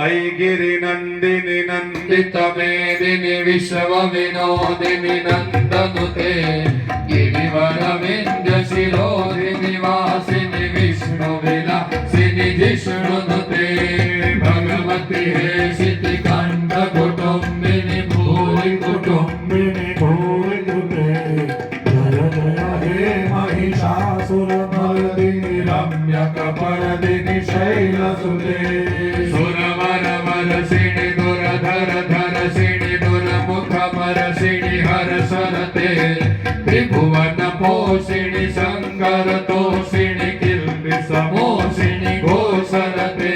ऐगिरिनन्दिनि नन्दितमेदिनि विश्वविनोदिनि नन्दनुते गिरिवरविन्द्यशिरोधिनि वासिनि विष्णुविलासिनि जिष्णुनुते भगवति हेशिति कण्ठकुटुम्बिनि भूरि कुटुम्बिनि भूरिनुते जय जय हे महिषासुरमर्दिनि रम्यकपर्दिनि शैलसुते सुरवरवरसिणि दुरधरधरसिणि दुर्मुखमरसिणि हरसरते त्रिभुवनपोषिणि शङ्करतोषिणि किल्बिषमोषिणि घोषरते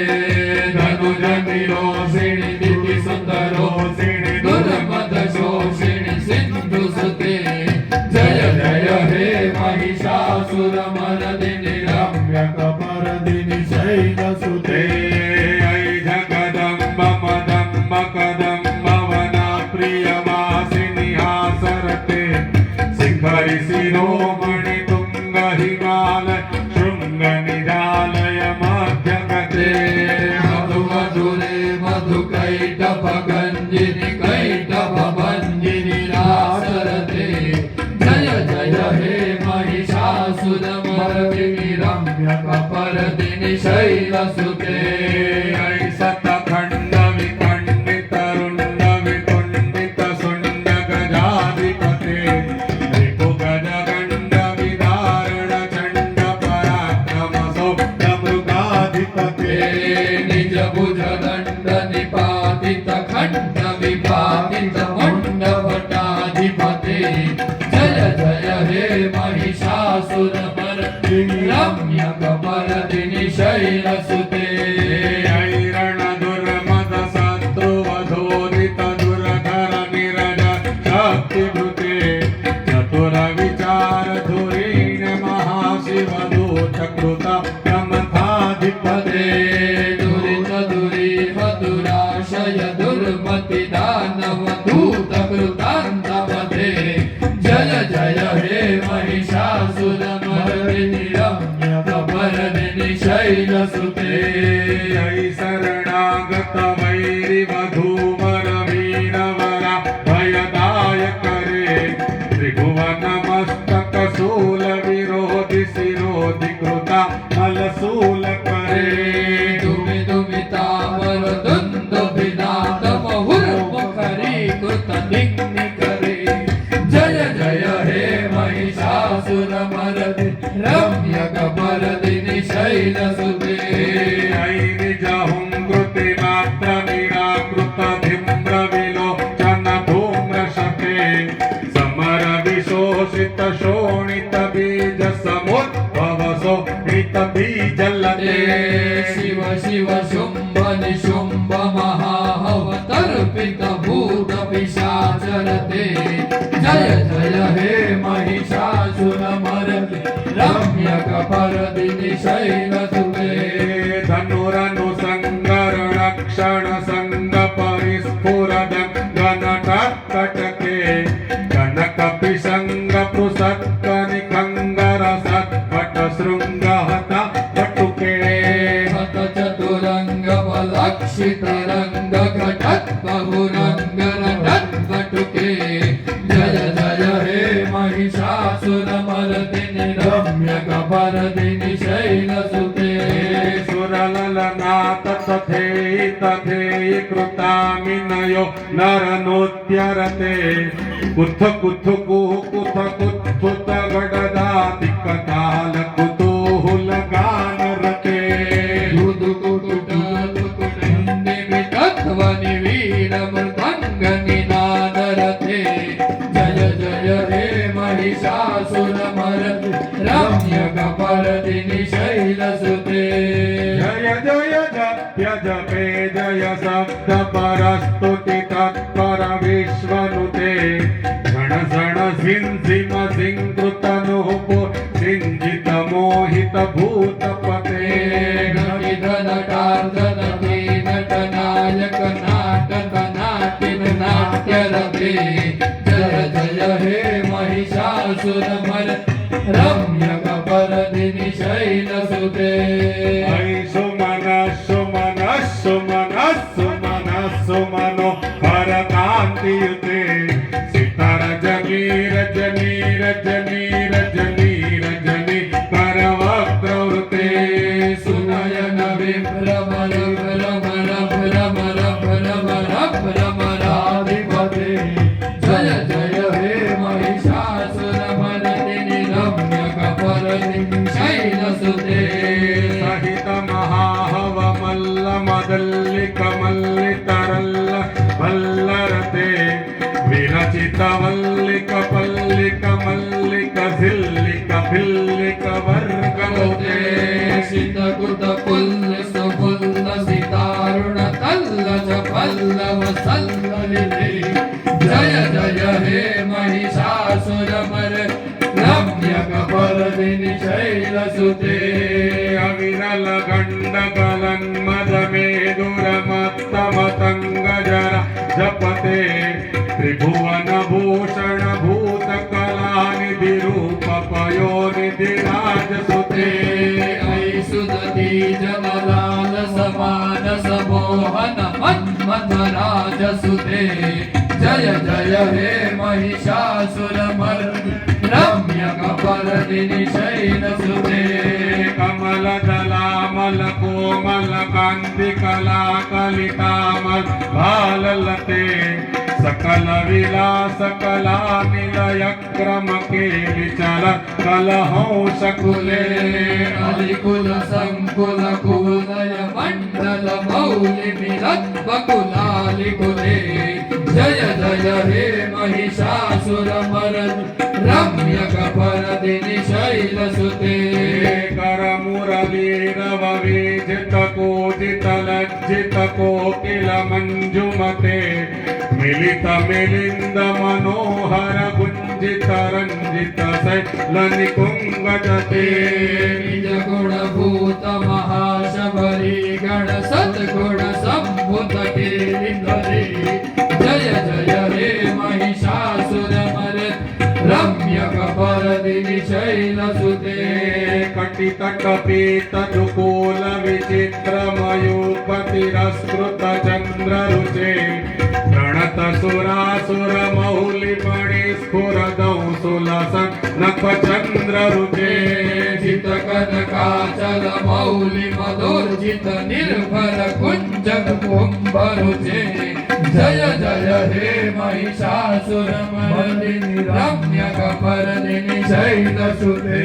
धनुजनिरोषिणि दितिसुन्दरोषिणि दुर्मदशोषिणि सिन्धुसुते जय जय हे महिषासुरमर्दिनि रम्यकपर्दिनि शैलसुते ऐ जगदम्ब मदम्ब कदम्ब वना प्रियवासिनि हासरते शिखरि शिरोमणि तुङ्ग हिमालय शृङ्ग निजालय मध्यगते मधुमधुरे मधुकैटभगञ्जिनि कैटभभञ्जिनि रासरते जय जय हे महिषासुरमर्दिनि रम्यकपर्दिनि शैलसुते ऐ शतखण्ड विखण्डित रुण्ड विकुण्डित शुण्ड गजाधिपते रिपुगजगण्ड विदारण चण्ड पराक्रम सौभ्य मृगाधिपते निज भुजदण्ड निपातित खण्ड विपातित मण्डपटाधिपते जय जय हे महिषासुरमर्दिनि रम्यकपर्दिनि शैलसुते ऐरणदुर्मद शत्रुवधोदित दुर्धर निरज शक्तिभृते चतुर विचार धुरीण महाशिवदूत कृत प्रमथाधिपते दुरित दुरीह दुराशय दुर्मति दानव दूत कृतान्तपते जय जय हे महिषासुरमर्दिनि रम्यकपर्दिनि शैलसुते ऐ शरणागत वैरि वधूवर वीरवरा भयदायक रे त्रिभुवन मस्तक शूल विरोधि शिरोधि कृता मलशूल करे दुमि दुमितावर दुन्दुभिनाद मुहुर्मुखरीकृत निग्निकरे जय जय हे महिषासुरमर्दिनि रम्यकपर्दिनि शैलसुते ऐ निजहुङ्कृति मात्र निराकृत धिम्र विलोचन धूम्रशते समर विशोषित शोणित बीज समुद्भव शोणित बीजलते शिव शिव शुम्भ निशुम्भ महाहवतर्पित भूत पिशाचरते जय जय हे महिषासुरमर्दिनि रम्यकपर्दिनि शैलसुते धनुरनुसङ्गरणक्षण सङ्ग परिस्फुरद घनटकटके कनकपिशङ्ग पृषत्क निखङ्गर सत्पट शृङ्गहत कटुके हत चतुरङ्ग बलक्षित रङ्ग घटत् बहुरङ्ग नटत्कटुके जय जय हे महिषासुरमर्दिनि रम्यकपर्दिनि शैलसुते सुरललनाथ तथेयि तथेयि कृतामिनयो नरनोद्यरते कुथ कुथ कुह कुथ कुत्थुत गडदातिक ताल कुतूहुल गानरते दुदुकुटुकुटुण्डिमितध्वनि वीरमृदङ्ग निनादरते जय जय हे महिषासुरमर्दिनि रम्यकपर्दिनि शैलसुते जय जय जप्य जपे जय शब्द परस्तुति तत्पर विश्वनुते झण झण सिंह सिंकृतनुः सिंजित मोहित भूतपते गणिधनटार्दन नटनायक नाटक नाटिन नाट्यरते जय जय हे महिषासुरमर्दिनि रम्यकपर्दिनि शैलसुते ऐ सुमन सुमन सुमन सुमनो हर कांतियुते सीता रजनी रजनी रजनी रजनी रजनी करवक्त्रवृते सुनयन विभ्रमर भ्रमर भ्रमर भ्रमर भ्रमराधिपते जय जय हे महिषासुरमर्दिनि रम्यकपर्दिनि शैलसुते सहित महाहव मल्ल मदल्लिक मल्लितरल्ल वल्लरते विरचित वल्लिक पल्लिक मल्लिक झिल्लिक भिल्लिक वर्गलोते शीतकृत पुल्लिस पुल्लसितारुण तल्लज पल्लव सल्ललिते जय जय हे महिषासुरमर रम्यकपर्दिनि शैलसुते अविरल गण्डकलन् मदमेदुरमत्तमतङ्गजर जपते त्रिभुवनभूषण भूतकलानिधि रूप पयोनिधि राजसुते ऐ सुदती जमलाल समान समोहन मन्मथराजसुते जय जय हे महिषासुरमर्दिनि रम्यकपर्दिनि शैलसुते कमलदलामल कोमल कान्ति कला कलितामल भाललते सकल विलास कला निलय क्रम के विचल कलहंस कुले अलिकुल संकुल कुलय मंडल मौलि मिलत बकुलालिकुले जय जय हे महिषासुरमर्दिनि रम्यकपर्दिनि शैलसुते करमुरलीरव विजित कोजित लज्जित कोकिल मंजुमते मिलित मिलिंद मनोहर गुंजित रंजित शैलनिकुंगजते निज गुण भूत महाशबरी गण सद्गुण संभुत केलिंदरे जय जय हे महिषासुरमर्दिनि रम्यकपर्दिनि शैलसुते कटितट पीत जुकोल विचित्र मयूपतिरस्कृत चंद्र रुचे प्रणत सुरासुर मौलि मणि स्फुर दंसुलसन नख चंद्र रुचे जित कनकाचल मौलि मधुर्जित निर्भर कुंजक कुंभरुचे जय जय हे महिषासुरमर्दिनि रम्यकपर्दिनि शैलसुते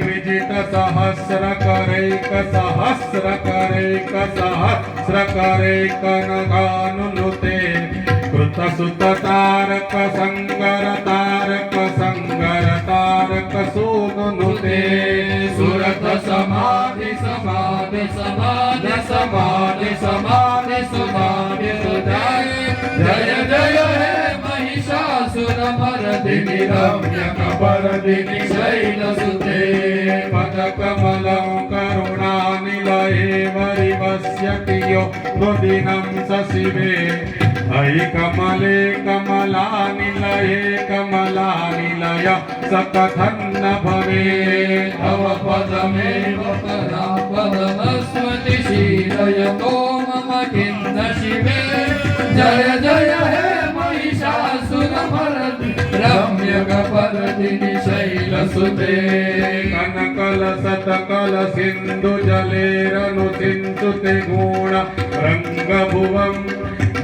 विजित सहस्र करैक सहस्र करैक सहस्र करैक नगानुनुते कृत सुत तारक संगर तारक संगर तारक सोनुनुते सुरत समाधि समाधि समाधि समाधि समाधि समाधि सुदाय जय जय हे महिषासुरमर्दिनि रम्यकपर्दिनि शैलसुते पदकमलं करुणानिलये वरिवस्यति यो नुदिनं सशिवे अयि कमले कमलानिलये कमलानिलय सकथन्न भवेत् तव पदमेव परापदमस्मति शीलयतो मम किन्न शिवे जय जय हे महिषासुरमर्दिनि रम्यकपर्दिनि शैलसुते कनकल सतकल सिंधु जलेरनु सिंचुते गुण रंगभुवम्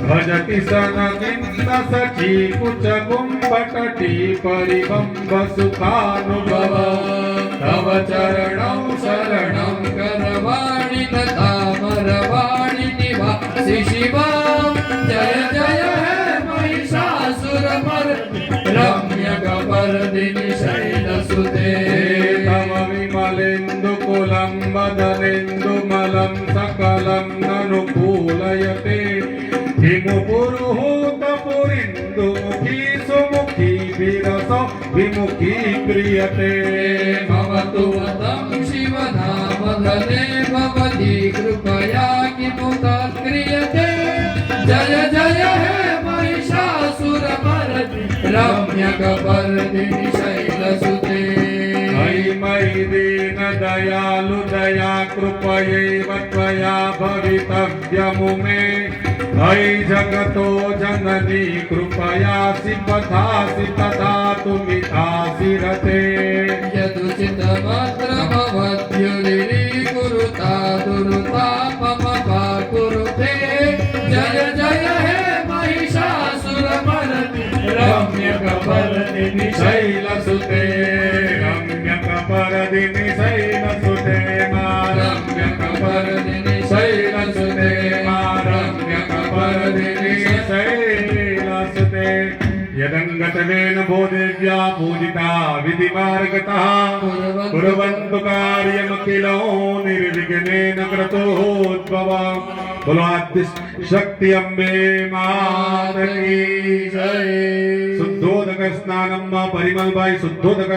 भजति सनगिन्न सखी कुच कुंभटटी परिबंब सुखानुभव तव चरणौ शरणं करवाणि तामरवाणि निवासि शिवा जय जय हे महिषासुरमर्दिनि रम्यकपर्दिनि शैलसुते तव विमलेन्दुकुलं वदनेन्दुमलं सकलं ननुकूलयते किमु पुरुहूतपुरिन्दुमुखी सुमुखी विरस विमुखी क्रियते भवतु वदं शिवनामधने भवती कृपया किमु तत्क्रियते जय जय हे महिषासुरमर्दिनि रम्यकपर्दिनि शैलसुते मयि दीन दयालुदया कृपयैव त्वया भवितव्यमुमे अयि जगतो जननी कृपयासि पथासि तथा तुमिथासि रते यदुचितमात्रमवद्युलीकुरुता दुरुतापमपा कुरुते जय जय हे महिषासुरमर्दिनि रम्यकपर्दिनि शैलसुते रम्यकपर्दिनि शैलसुते मा रम्यकपर्दिनि शैलसुते मा रम्यकपर्दिनि शैलसुते यदङ्गतवेन भूदेव्या पूजिता विधिमार्गतः कुर्वन्तु कार्यमखिलो निर्विघ्नेन क्रतोद्भवम् बोलो आद्य शक्ति अम्बे माता की जय शुद्धोदक स्नानम परिमल भाई शुद्धोदक